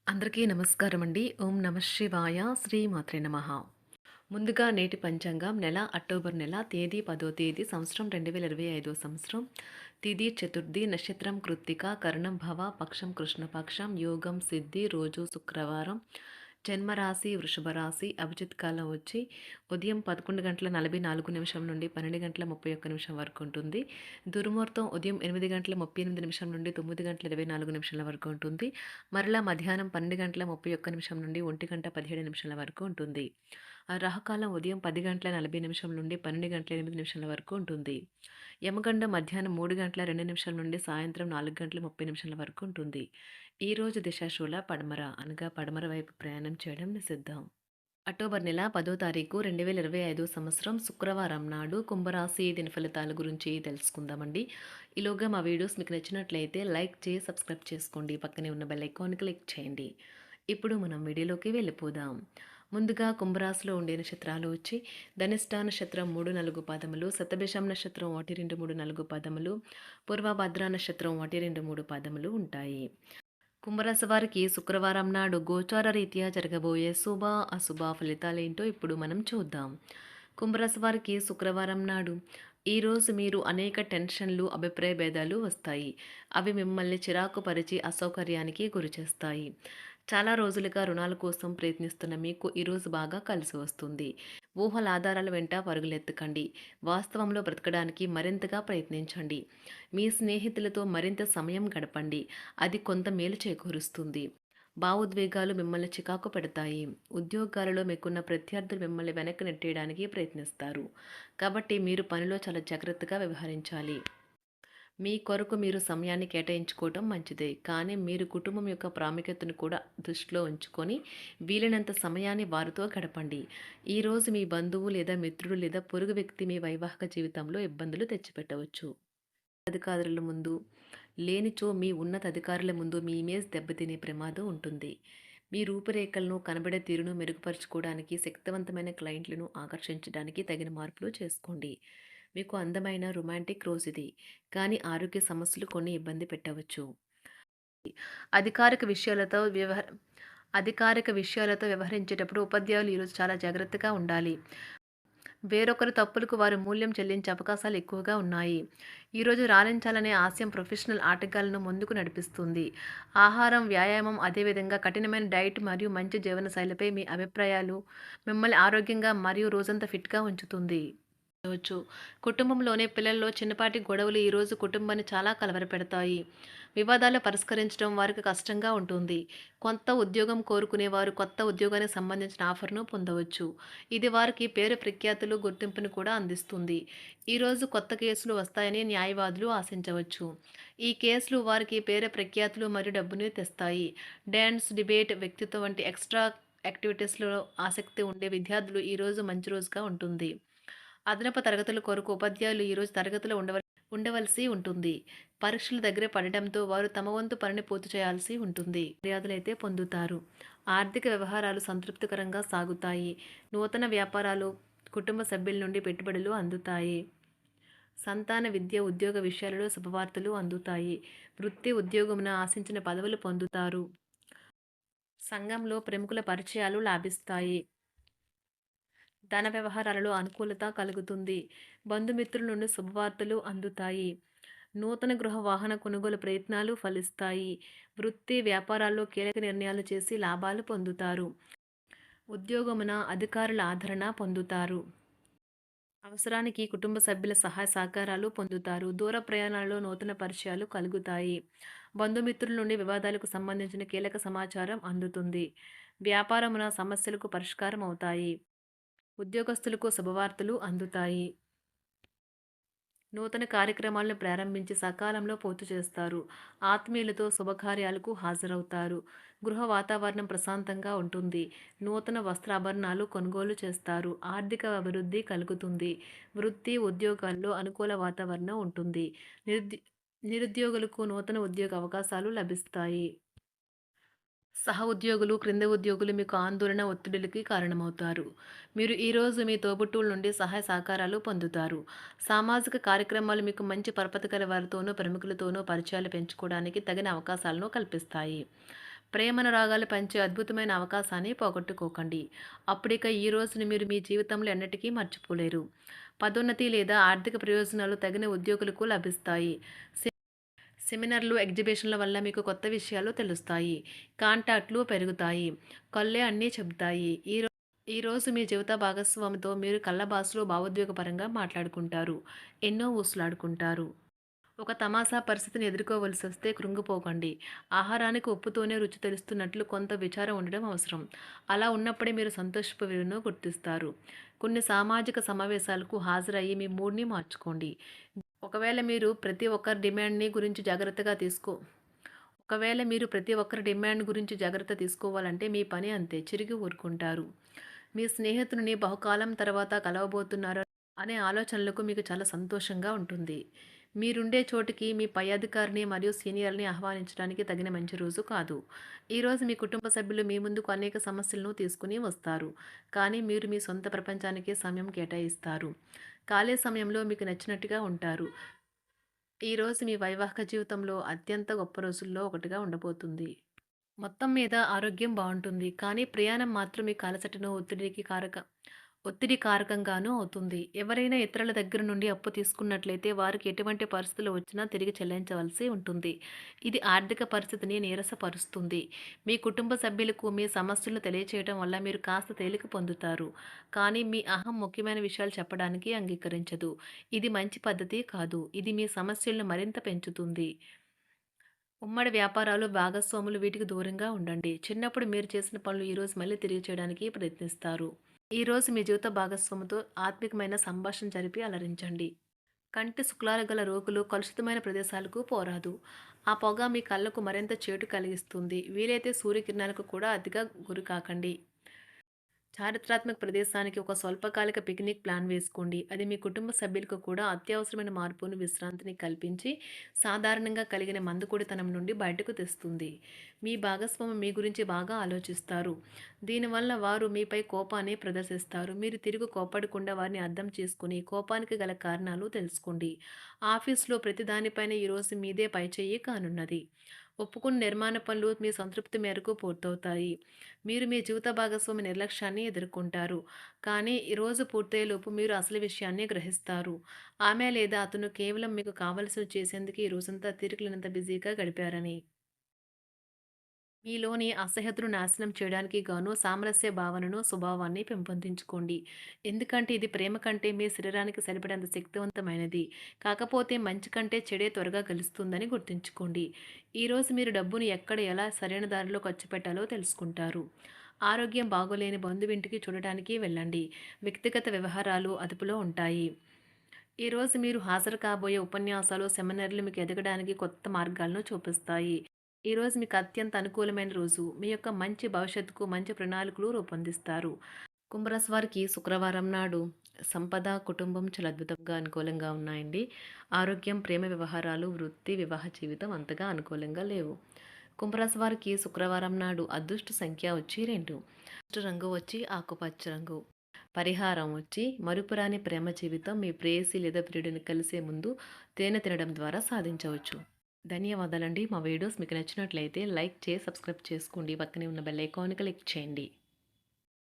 అందరికీ నమస్కారం అండి. ఓం నమ శివాయ. శ్రీమాత్రే నమః. ముందుగా నేటి పంచాంగం నెల అక్టోబర్ నెల తేదీ 10వ తేదీ సంవత్సరం 2025 సంవత్సరం. తిథి చతుర్థి, నక్షత్రం కృత్తిక, కరణం భవ, పక్షం కృష్ణపక్షం, యోగం సిద్ధి, రోజు శుక్రవారం, జన్మరాశి వృషభ రాశి, అభిజిత్ కాలం వచ్చి ఉదయం 11:44 నుండి 12:31 వరకు ఉంటుంది. దుర్ముహూర్తం ఉదయం 8:38 నుండి 9:24 వరకు ఉంటుంది. మరలా మధ్యాహ్నం 12:31 నుండి 1:17 వరకు ఉంటుంది. రాహుకాలం ఉదయం 10:40 నుండి 12:08 వరకు ఉంటుంది. యమగండం మధ్యాహ్నం 3:02 నుండి సాయంత్రం 4:30 వరకు ఉంటుంది. ఈరోజు దిశాశూల పడమర అనగా పడమర వైపు ప్రయాణం చేయడం నిషిద్ధం. అక్టోబర్ నెల 10వ తారీఖు 2025 సంవత్సరం శుక్రవారం నాడు కుంభరాశి దిన ఫలితాల గురించి తెలుసుకుందామండి. ఈలోగా మా వీడియోస్ మీకు నచ్చినట్లయితే లైక్ చేసి సబ్స్క్రైబ్ చేసుకోండి. పక్కనే ఉన్న బెల్ ఐకాన్ క్లిక్ చేయండి. ఇప్పుడు మనం వీడియోలోకి వెళ్ళిపోదాం. ముందుగా కుంభరాశిలో ఉండే నక్షత్రాలు వచ్చి ధనిష్ట నక్షత్రం 3-4 పాదములు, శతభిషం నక్షత్రం 1-2-3-4 పాదములు, పూర్వభద్ర నక్షత్రం 1-2-3 పాదములు ఉంటాయి. కుంభరాశి వారికి శుక్రవారం నాడు గోచార రీత్యా జరగబోయే శుభ అశుభ ఫలితాలేంటో ఇప్పుడు మనం చూద్దాం. కుంభరాశి వారికి శుక్రవారం నాడు ఈరోజు మీరు అనేక టెన్షన్లు, అభిప్రాయ భేదాలు వస్తాయి. అవి మిమ్మల్ని చిరాకు పరిచి అసౌకర్యానికి గురిచేస్తాయి. చాలా రోజులుగా రుణాల కోసం ప్రయత్నిస్తున్న మీకు ఈరోజు బాగా కలిసి వస్తుంది. ఊహల ఆధారాల వెంట పరుగులెత్తకండి. వాస్తవంలో బ్రతకడానికి మరింతగా ప్రయత్నించండి. మీ స్నేహితులతో మరింత సమయం గడపండి. అది కొంత మేలు చేకూరుస్తుంది. భావోద్వేగాలు మిమ్మల్ని చికాకు పెడతాయి. ఉద్యోగాలలో మీకున్న ప్రత్యర్థులు మిమ్మల్ని వెనక్కి నెట్టేయడానికి ప్రయత్నిస్తారు. కాబట్టి మీరు పనిలో చాలా జాగ్రత్తగా వ్యవహరించాలి. మీ కొరకు మీరు సమయాన్ని కేటాయించుకోవటం మంచిదే. కానీ మీరు కుటుంబం యొక్క ప్రాముఖ్యతను కూడా దృష్టిలో ఉంచుకొని వీలైనంత సమయాన్ని వారితో గడపండి. ఈరోజు మీ బంధువు లేదా మిత్రుడు లేదా పొరుగు వ్యక్తి మీ వైవాహిక జీవితంలో ఇబ్బందులు తెచ్చిపెట్టవచ్చు. అధికారుల ముందు లేనిచో మీ ఉన్నత అధికారుల ముందు మీ ఇమేజ్ దెబ్బతినే ప్రమాదం ఉంటుంది. మీ రూపురేఖలను, కనబడే తీరును మెరుగుపరుచుకోవడానికి, శక్తివంతమైన క్లయింట్లను ఆకర్షించడానికి తగిన మార్పులు చేసుకోండి. మీకు అందమైన రొమాంటిక్ రోజు ఇది. కానీ ఆరోగ్య సమస్యలు కొన్ని ఇబ్బంది పెట్టవచ్చు. అధికారిక విషయాలతో వ్యవహ అధికారిక విషయాలతో వ్యవహరించేటప్పుడు ఉపాధ్యాయులు ఈరోజు చాలా జాగ్రత్తగా ఉండాలి. వేరొకరి తప్పులకు వారు మూల్యం చెల్లించే అవకాశాలు ఎక్కువగా ఉన్నాయి. ఈరోజు రాణించాలనే ఆశయం ప్రొఫెషనల్ ఆటగాళ్లను ముందుకు నడిపిస్తుంది. ఆహారం, వ్యాయామం, అదేవిధంగా కఠినమైన డైట్ మరియు మంచి జీవనశైలిపై మీ అభిప్రాయాలు మిమ్మల్ని ఆరోగ్యంగా మరియు రోజంతా ఫిట్గా ఉంచుతుంది. వచ్చు. కుటుంబంలోనే పిల్లల్లో చిన్నపాటి గొడవలు ఈరోజు కుటుంబాన్ని చాలా కలవరపెడతాయి. వివాదాలు పరిష్కరించడం వారికి కష్టంగా ఉంటుంది. కొత్త ఉద్యోగం కోరుకునేవారు కొత్త ఉద్యోగానికి సంబంధించిన ఆఫర్ను పొందవచ్చు. ఇది వారికి పేరు ప్రఖ్యాతులు, గుర్తింపును కూడా అందిస్తుంది. ఈరోజు కొత్త కేసులు వస్తాయని న్యాయవాదులు ఆశించవచ్చు. ఈ కేసులు వారికి పేరు ప్రఖ్యాతులు మరియు డబ్బుని తెస్తాయి. డ్యాన్స్, డిబేట్, వ్యక్తిత్వం వంటి ఎక్స్ట్రా యాక్టివిటీస్లో ఆసక్తి ఉండే విద్యార్థులు ఈరోజు మంచి రోజుగా ఉంటుంది. అదనపు తరగతుల కొరకు ఉపాధ్యాయులు ఈరోజు తరగతిలో ఉండవలసి ఉంటుంది. పరీక్షలు దగ్గర పడడంతో వారు తమ వంతు పనిని పూర్తి చేయాల్సి ఉంటుంది. మర్యాదలైతే పొందుతారు. ఆర్థిక వ్యవహారాలు సంతృప్తికరంగా సాగుతాయి. నూతన వ్యాపారాలు, కుటుంబ సభ్యుల నుండి పెట్టుబడులు అందుతాయి. సంతాన విద్య, ఉద్యోగ విషయాలలో శుభవార్తలు అందుతాయి. వృత్తి ఉద్యోగమున ఆశించిన పదవులు పొందుతారు. సంఘంలో ప్రముఖుల పరిచయాలు లాభిస్తాయి. ధన వ్యవహారాలలో అనుకూలత కలుగుతుంది. బంధుమిత్రుల నుండి శుభవార్తలు అందుతాయి. నూతన గృహ వాహన కొనుగోలు ప్రయత్నాలు ఫలిస్తాయి. వృత్తి వ్యాపారాల్లో కీలక నిర్ణయాలు చేసి లాభాలు పొందుతారు. ఉద్యోగమున అధికారుల ఆదరణ పొందుతారు. అవసరానికి కుటుంబ సభ్యుల సహాయ సహకారాలు పొందుతారు. దూర ప్రయాణాలలో నూతన పరిచయాలు కలుగుతాయి. బంధుమిత్రుల నుండి వివాదాలకు సంబంధించిన కీలక సమాచారం అందుతుంది. వ్యాపారమున సమస్యలకు పరిష్కారం అవుతాయి. ఉద్యోగస్తులకు శుభవార్తలు అందుతాయి. నూతన కార్యక్రమాలను ప్రారంభించి సకాలంలో పూర్తి చేస్తారు. ఆత్మీయులతో శుభకార్యాలకు హాజరవుతారు. గృహ వాతావరణం ప్రశాంతంగా ఉంటుంది. నూతన వస్త్రాభరణాలు కొనుగోలు చేస్తారు. ఆర్థిక అభివృద్ధి కలుగుతుంది. వృత్తి ఉద్యోగాల్లో అనుకూల వాతావరణం ఉంటుంది. నిరుద్యోగులకు నూతన ఉద్యోగ అవకాశాలు లభిస్తాయి. సహ ఉద్యోగులు, క్రింద ఉద్యోగులు మీకు ఆందోళన, ఒత్తిడులకి కారణమవుతారు. మీరు ఈరోజు మీ తోబుట్టువుల నుండి సహాయ సహకారాలు పొందుతారు. సామాజిక కార్యక్రమాలు మీకు మంచి పరపతి గల వారితోనూ, ప్రముఖులతోనూ పరిచయాలు పెంచుకోవడానికి తగిన అవకాశాలను కల్పిస్తాయి. ప్రేమనురాగాలు పంచే అద్భుతమైన అవకాశాన్ని పోగొట్టుకోకండి. అప్పుడిక ఈ రోజుని మీరు మీ జీవితంలో ఎన్నటికీ మర్చిపోలేరు. పదోన్నతి లేదా ఆర్థిక ప్రయోజనాలు తగిన ఉద్యోగులకు లభిస్తాయి. సెమినార్లు, ఎగ్జిబిషన్ల వల్ల మీకు కొత్త విషయాలు తెలుస్తాయి. కాంటాక్ట్లు పెరుగుతాయి. కళ్ళే అన్నీ చెబుతాయి. ఈరోజు మీ జీవిత భాగస్వామితో మీరు కళ్ళ భావోద్వేగపరంగా మాట్లాడుకుంటారు. ఎన్నో ఊసులాడుకుంటారు. ఒక తమాషా పరిస్థితిని ఎదుర్కోవలసి వస్తే కృంగిపోకండి. ఆహారానికి ఉప్పుతోనే రుచి తెలుస్తున్నట్లు కొంత విచారం ఉండడం అవసరం. అలా ఉన్నప్పుడే మీరు సంతోషపు విలువను గుర్తిస్తారు. కొన్ని సామాజిక సమావేశాలకు హాజరయ్యి మీ మూడ్ని మార్చుకోండి. ఒకవేళ మీరు ప్రతి ఒక్కరి డిమాండ్ని గురించి జాగ్రత్తగా తీసుకో ఒకవేళ మీరు ప్రతి ఒక్కరి డిమాండ్ గురించి జాగ్రత్త తీసుకోవాలంటే మీ పని అంతే. చిరిగి ఊరుకుంటారు. మీ స్నేహితుడిని బహుకాలం తర్వాత కలవబోతున్నారు అనే ఆలోచనలకు మీకు చాలా సంతోషంగా ఉంటుంది. మీరుండే చోటికి మీ పై అధికారిని మరియు సీనియర్ని ఆహ్వానించడానికి తగిన మంచి రోజు కాదు. ఈరోజు మీ కుటుంబ సభ్యులు మీ ముందుకు అనేక సమస్యలను తీసుకుని వస్తారు. కానీ మీరు మీ సొంత ప్రపంచానికి సమయం కేటాయిస్తారు. ఖాళీ సమయంలో మీకు నచ్చినట్టుగా ఉంటారు. ఈరోజు మీ వైవాహిక జీవితంలో అత్యంత గొప్ప రోజుల్లో ఒకటిగా ఉండబోతుంది. మొత్తం మీద ఆరోగ్యం బావుంటుంది. కానీ ప్రయాణం మాత్రం మీకు అలసటను, ఒత్తిడి కారకంగానూ అవుతుంది. ఎవరైనా ఇతరుల దగ్గర నుండి అప్పు తీసుకున్నట్లయితే వారికి ఎటువంటి పరిస్థితులు వచ్చినా తిరిగి చెల్లించవలసి ఉంటుంది. ఇది ఆర్థిక పరిస్థితిని నీరసపరుస్తుంది. మీ కుటుంబ సభ్యులకు మీ సమస్యలను తెలియచేయడం వల్ల మీరు కాస్త తేలిక పొందుతారు. కానీ మీ అహం ముఖ్యమైన విషయాలు చెప్పడానికి అంగీకరించదు. ఇది మంచి పద్ధతి కాదు. ఇది మీ సమస్యలను మరింత పెంచుతుంది. ఉమ్మడి వ్యాపారాలు, భాగస్వాములు వీటికి దూరంగా ఉండండి. చిన్నప్పుడు మీరు చేసిన పనులు ఈరోజు మళ్ళీ తిరిగి చేయడానికి ప్రయత్నిస్తారు. ఈరోజు మీ జీవిత భాగస్వామితో ఆత్మికమైన సంభాషణ జరిపి అలరించండి. కంటి శుక్లాలు గల రోగులు కలుషితమైన ప్రదేశాలకు పోరాదు. ఆ పొగ మీ కళ్ళకు మరింత చేటు కలిగిస్తుంది. వీలైతే సూర్యకిరణాలకు కూడా అతిగా గురి కాకండి. చారిత్రాత్మక ప్రదేశానికి ఒక స్వల్పకాలిక పిక్నిక్ ప్లాన్ వేసుకోండి. అది మీ కుటుంబ సభ్యులకు కూడా అత్యవసరమైన మార్పును, విశ్రాంతిని కల్పించి సాధారణంగా కలిగిన మందుకొడితనం నుండి బయటకు తెస్తుంది. మీ భాగస్వామి మీ గురించి బాగా ఆలోచిస్తారు. దీనివల్ల వారు మీపై కోపాన్ని ప్రదర్శిస్తారు. మీరు తిరిగి కోపడకుండా వారిని అర్థం చేసుకుని కోపానికి గల కారణాలు తెలుసుకోండి. ఆఫీస్లో ప్రతి దానిపైన ఈరోజు మీదే పైచేయి కానున్నది. ఒప్పుకున్న నిర్మాణ పనులు మీ సంతృప్తి మేరకు పూర్తవుతాయి. మీరు మీ జీవిత భాగస్వామి నిర్లక్ష్యాన్ని ఎదుర్కొంటారు. కానీ ఈరోజు పూర్తయ్యేలోపు మీరు అసలు విషయాన్ని గ్రహిస్తారు. ఆమె లేదా అతను కేవలం మీకు కావలసినవి చేసేందుకు ఈ రోజంతా తీరికలేనంత బిజీగా గడిపారని. మీలోని అసహ్యతను నాశనం చేయడానికి గాను సామరస్య భావనను, స్వభావాన్ని పెంపొందించుకోండి. ఎందుకంటే ఇది ప్రేమ కంటే మీ శరీరానికి సరిపడేంత శక్తివంతమైనది. కాకపోతే మంచి కంటే చెడే త్వరగా గెలుస్తుందని గుర్తుంచుకోండి. ఈరోజు మీరు డబ్బును ఎక్కడ, ఎలా సరైన దారిలో ఖర్చు పెట్టాలో తెలుసుకుంటారు. ఆరోగ్యం బాగోలేని బంధువింటికి చూడటానికి వెళ్ళండి. వ్యక్తిగత వ్యవహారాలు అదుపులో ఉంటాయి. ఈరోజు మీరు హాజరు కాబోయే ఉపన్యాసాలు, సెమినార్లు మీకు ఎదగడానికి కొత్త మార్గాలను చూపిస్తాయి. ఈరోజు మీకు అత్యంత అనుకూలమైన రోజు. మీ యొక్క మంచి భవిష్యత్తుకు మంచి ప్రణాళికలు రూపొందిస్తారు. కుంభరాశి వారికి శుక్రవారం నాడు సంపద, కుటుంబం చాలా అద్భుతంగా అనుకూలంగా ఉన్నాయండి. ఆరోగ్యం, ప్రేమ వ్యవహారాలు, వృత్తి, వివాహ జీవితం అంతగా అనుకూలంగా లేవు. కుంభరాశి వారికి శుక్రవారం నాడు అదృష్ట సంఖ్య వచ్చి 2. అదృష్ట రంగు వచ్చి ఆకుపచ్చ రంగు. పరిహారం వచ్చి మరుపురాని ప్రేమ జీవితం మీ ప్రేయసి లేదా ప్రియుడిని కలిసే ముందు తేనె తినడం ద్వారా సాధించవచ్చు. ధన్యవాదాలండి. మా వీడియోస్ మీకు నచ్చినట్లయితే లైక్ చేసి సబ్స్క్రైబ్ చేసుకోండి. పక్కనే ఉన్న బెల్ ఐకాన్ క్లిక్ చేయండి.